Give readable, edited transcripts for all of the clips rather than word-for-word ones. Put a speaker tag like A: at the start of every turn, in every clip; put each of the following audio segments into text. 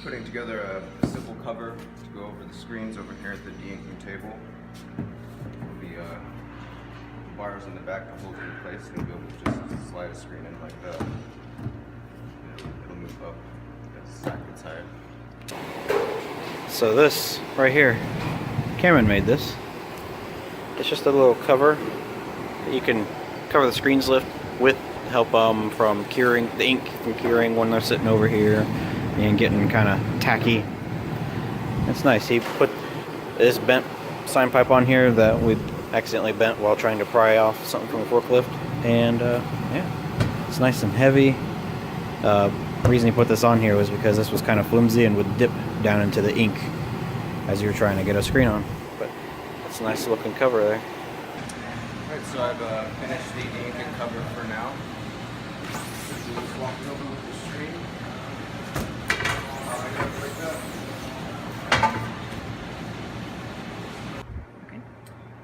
A: putting together a simple cover to go over the screens over here at the de-inking table. There'll be wires in the back to hold it in place, and you'll be able to just slide a screen in like that. It'll move up as a stack inside.
B: So this right here, Cameron made this. It's just a little cover that you can cover the screens with, help from curing the ink from curing when they're sitting over here and getting kind of tacky. It's nice. He put this bent sign pipe on here that we accidentally bent while trying to pry off something from a forklift, and yeah, it's nice and heavy. The reason he put this on here was because this was kind of flimsy and would dip down into the ink as you were trying to get a screen on. But it's a nice looking cover there.
A: Alright, so I've finished the de-inking cover for now. Just walking over with the screen. Like that.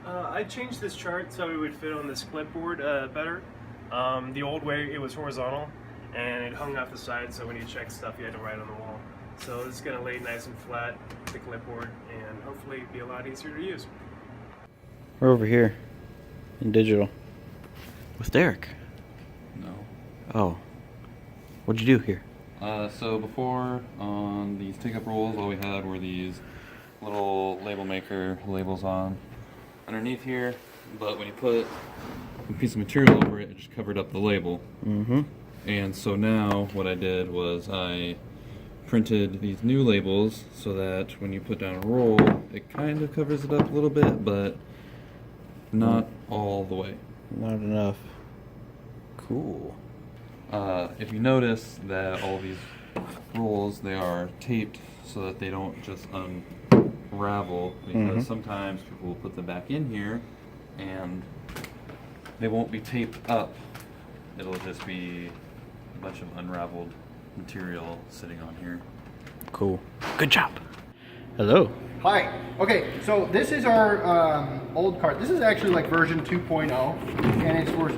C: I changed this chart so it would fit on this clipboard better. The old way it was horizontal and it hung off the side, so when you check stuff you had to write on the wall. So this is going to lay nice and flat, the clipboard, and hopefully be a lot easier to use.
B: We're over here in digital with Derek.
D: No.
B: Oh, what'd you do here?
D: So before on these take-up rolls, all we had were these little label maker labels on underneath here, but when you put a piece of material over it, it just covered up the label.
B: Mm-hmm.
D: And so now what I did was I printed these new labels so that when you put down a roll, it kind of covers it up a little bit, but not all the way.
B: Not enough. Cool.
D: If you notice that all these rolls, they are taped so that they don't just unravel, because sometimes people will put them back in here and they won't be taped up. It'll just be a bunch of unraveled material sitting on here.
B: Cool. Good job. Hello.
E: Hi. Okay, so this is our old cart. This is actually like version 2.0, and it's for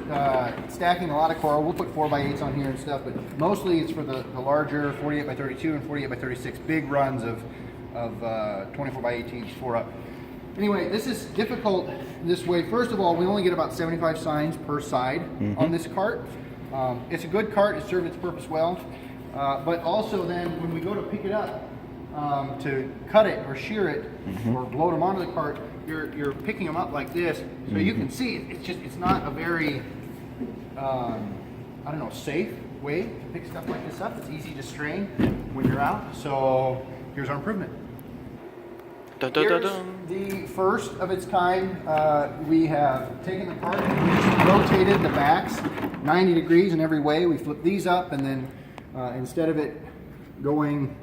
E: stacking a lot of coral. We'll put 4x8s on here and stuff, but mostly it's for the larger 48x32 and 48x36 big runs of 24x18s 4 up. Anyway, this is difficult this way. First of all, we only get about 75 signs per side on this cart. It's a good cart. It served its purpose well. But also then when we go to pick it up, to cut it or shear it or load them onto the cart, you're picking them up like this, so you can see it's not a very I don't know, safe way to pick stuff like this up. It's easy to strain when you're out. So here's our improvement. Here's the first of its kind. We have taken the cart and we just rotated the backs 90 degrees in every way. We flip these up, and then instead of it going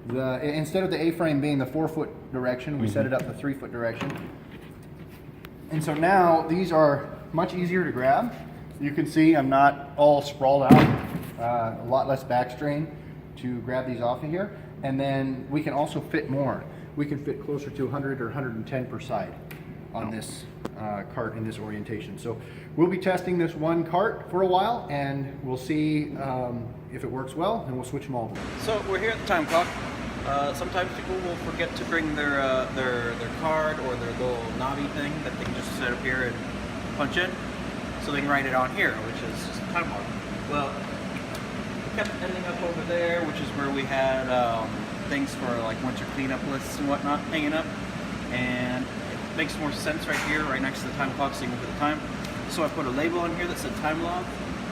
E: instead of the A-frame being the 4-foot direction, we set it up the 3-foot direction. And so now these are much easier to grab. You can see I'm not all sprawled out, a lot less back strain to grab these off of here. And then we can also fit more. We can fit closer to 100 or 110 per side on this cart in this orientation. So we'll be testing this one cart for a while, and we'll see if it works well, and we'll switch them all.
B: So we're here at the time clock. Sometimes people will forget to bring their card or their little knobby thing that they can just set up here and punch in, so they can write it on here, which is just a time clock. Well, we kept ending up over there, which is where we had things for like winter cleanup lists and whatnot hanging up, and it makes more sense right here, right next to the time clock, so you can put the time. So I put a label on here that said time log,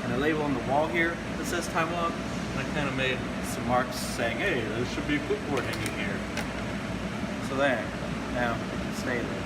B: and a label on the wall here that says time log, and I kind of made some marks saying, hey, there should be a clipboard hanging here. So there, now, stay there.